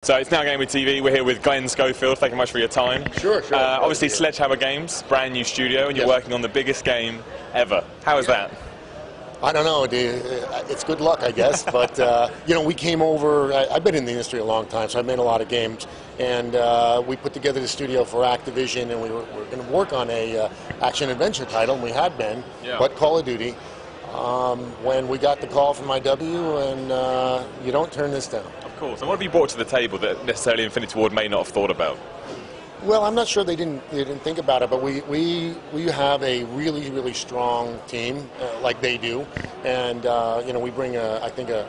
So it's now Game with TV. We're here with Glen, Schofield. Thank you much for your time. Sure. Obviously, Sledgehammer Games, brand new studio, and you're working on the biggest game ever. How is that? I don't know. It's good luck, I guess. But you know, we came over. I've been in the industry a long time, so I've made a lot of games. And we put together the studio for Activision, and we were going to work on a action-adventure title, and we had been, but Call of Duty. When we got the call from MW, and you don't turn this down. Of course. And what have you brought to the table that necessarily Infinity Ward may not have thought about? Well, I'm not sure they didn't think about it, but we have a really strong team like they do, and you know, we bring I think a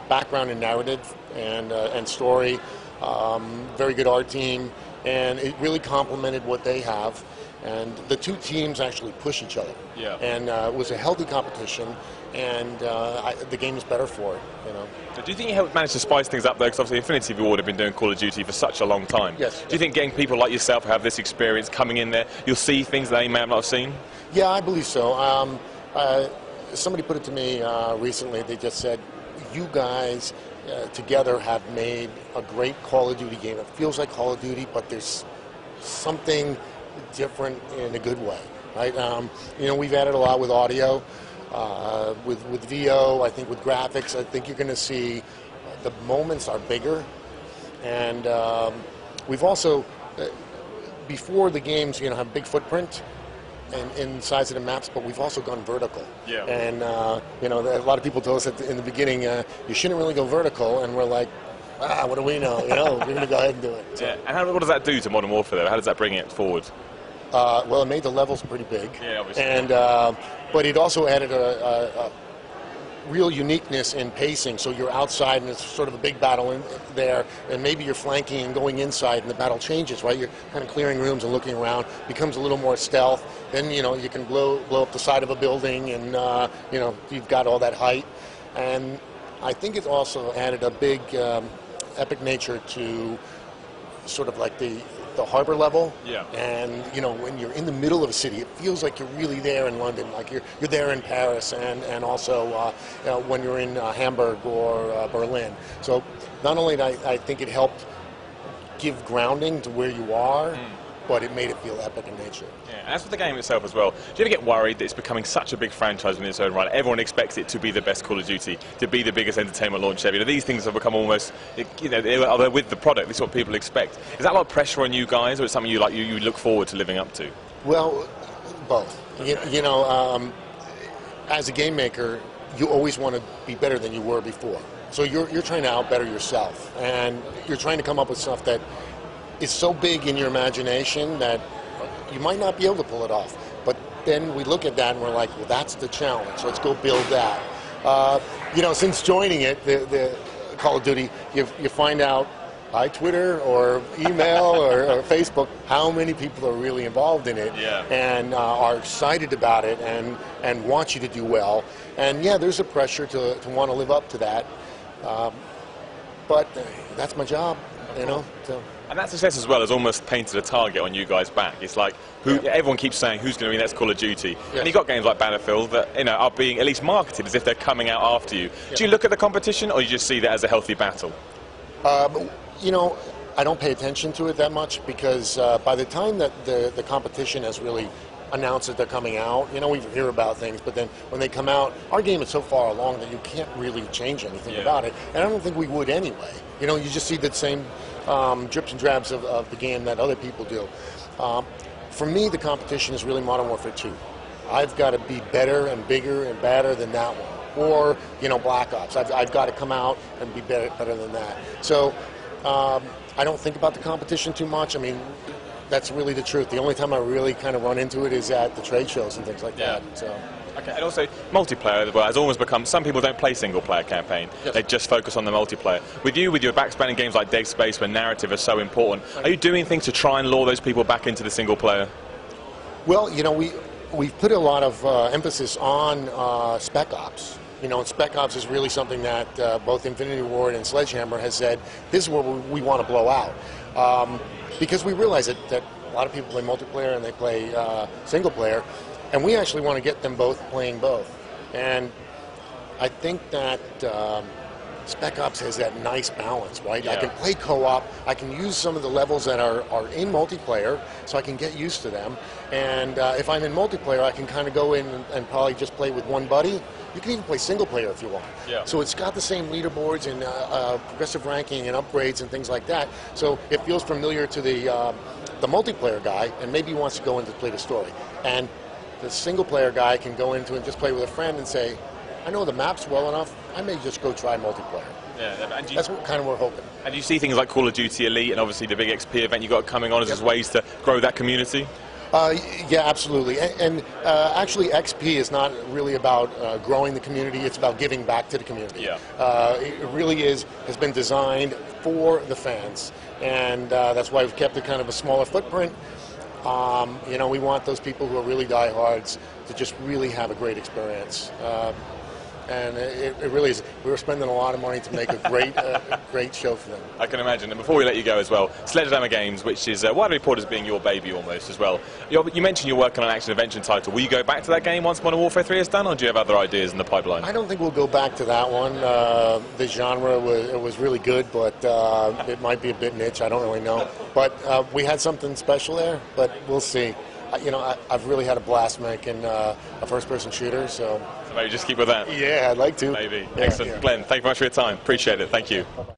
background in narrative and story, very good art team, and it really complemented what they have. And the two teams actually push each other. Yeah. And it was a healthy competition, and the game is better for it. You know. So do you think you managed to spice things up there? Because obviously Infinity Ward have been doing Call of Duty for such a long time. Yes. Do you think getting people like yourself who have this experience coming in there, you'll see things that they may have not seen? Yeah, I believe so. Somebody put it to me recently. They just said, "You guys together have made a great Call of Duty game. It feels like Call of Duty, but there's something different in a good way, right? You know, we've added a lot with audio, with VO. I think with graphics, I think you're going to see the moments are bigger, and we've also before the games, you know, have big footprint in size of the maps, but we've also gone vertical. Yeah. And you know, a lot of people told us in the beginning you shouldn't really go vertical, and we're like, what do we know? You know, we're going to go ahead and do it. So. Yeah. And what does that do to Modern Warfare, though? How does that bring it forward? Well, it made the levels pretty big. Yeah, obviously. And but it also added a real uniqueness in pacing. So you're outside, and it's sort of a big battle in there, and maybe you're flanking and going inside, and the battle changes, right? You're kind of clearing rooms and looking around. Becomes a little more stealth. Then you know you can blow up the side of a building, and you know you've got all that height. And I think it also added a big epic nature to sort of like the harbor level. Yeah. And you know, when you're in the middle of a city, it feels like you're really there in London, like you're there in Paris, and also you know, when you're in Hamburg or Berlin. So not only did I think it helped give grounding to where you are, but it made it feel epic in nature. Yeah, and as for the game itself as well, do you ever get worried that it's becoming such a big franchise in its own right? Everyone expects it to be the best Call of Duty, to be the biggest entertainment launch ever. You know, these things have become almost, you know, they're with the product. This is what people expect. Is that a lot of pressure on you guys, or is it something you look forward to living up to? Well, both. You know, as a game maker, you always want to be better than you were before. So you're trying to outbetter yourself, and you're trying to come up with stuff that is so big in your imagination that you might not be able to pull it off. But then we look at that and we're like, well, that's the challenge. Let's go build that. You know, since joining it, the Call of Duty, you find out by Twitter or email or Facebook how many people are really involved in it, and are excited about it and want you to do well. And yeah, there's a pressure to want to live up to that. But that's my job, you know. So. And that success as well has almost painted a target on you guys' back. It's like everyone keeps saying who's going to be next Call of Duty, and you've got games like Battlefield that, you know, are being at least marketed as if they're coming out after you. Do you look at the competition, or you just see that as a healthy battle? You know, I don't pay attention to it that much, because by the time that the competition has really announced that they're coming out, you know, we hear about things, but then when they come out, our game is so far along that you can't really change anything about it, and I don't think we would anyway. You know, you just see the same drips and drabs of the game that other people do. For me, the competition is really Modern Warfare 2. I've got to be better and bigger and badder than that one. Or, you know, Black Ops. I've got to come out and be better than that. So I don't think about the competition too much. I mean, that's really the truth. The only time I really kind of run into it is at the trade shows and things like that. So. Okay, and also multiplayer has almost become, some people don't play single player campaign, they just focus on the multiplayer. With you, with your backspanning games like Dead Space, where narrative is so important, are you doing things to try and lure those people back into the single player? Well, you know, we've put a lot of emphasis on Spec Ops. You know, and Spec Ops is really something that both Infinity Ward and Sledgehammer has said, this is where we want to blow out. Because we realize that a lot of people play multiplayer and they play single player, and we actually want to get them both playing both. And I think that Spec Ops has that nice balance, right? Yeah. I can play co-op, I can use some of the levels that are in multiplayer, so I can get used to them. And if I'm in multiplayer, I can kind of go in and probably just play with one buddy. You can even play single player if you want. Yeah. So it's got the same leaderboards and progressive ranking and upgrades and things like that. So it feels familiar to the multiplayer guy, and maybe he wants to go in to play the story. And the single player guy can go into and just play with a friend and say, I know the maps well enough, I may just go try multiplayer. Yeah, and That's what kind of we're hoping. And you see things like Call of Duty Elite and obviously the big XP event you got coming on as ways to grow that community? Yeah, absolutely. And actually, XP is not really about growing the community. It's about giving back to the community. Yeah. It really has been designed for the fans. And that's why we've kept it kind of a smaller footprint. You know, we want those people who are really diehards to just really have a great experience. And it really is. We were spending a lot of money to make a great, great show for them. I can imagine. And before we let you go as well, Sledgehammer Games, which is widely reported as being your baby almost as well. You mentioned you're working on an action-adventure title. Will you go back to that game once Modern Warfare 3 is done, or do you have other ideas in the pipeline? I don't think we'll go back to that one. The genre was really good, but it might be a bit niche. I don't really know. But we had something special there, but we'll see. You know, I've really had a blast making a first-person shooter, so Maybe just keep with that. yeah, I'd like to. Maybe. Yeah, Excellent. yeah. Glenn, thank you very much for your time. Appreciate it. Thank you. Bye-bye.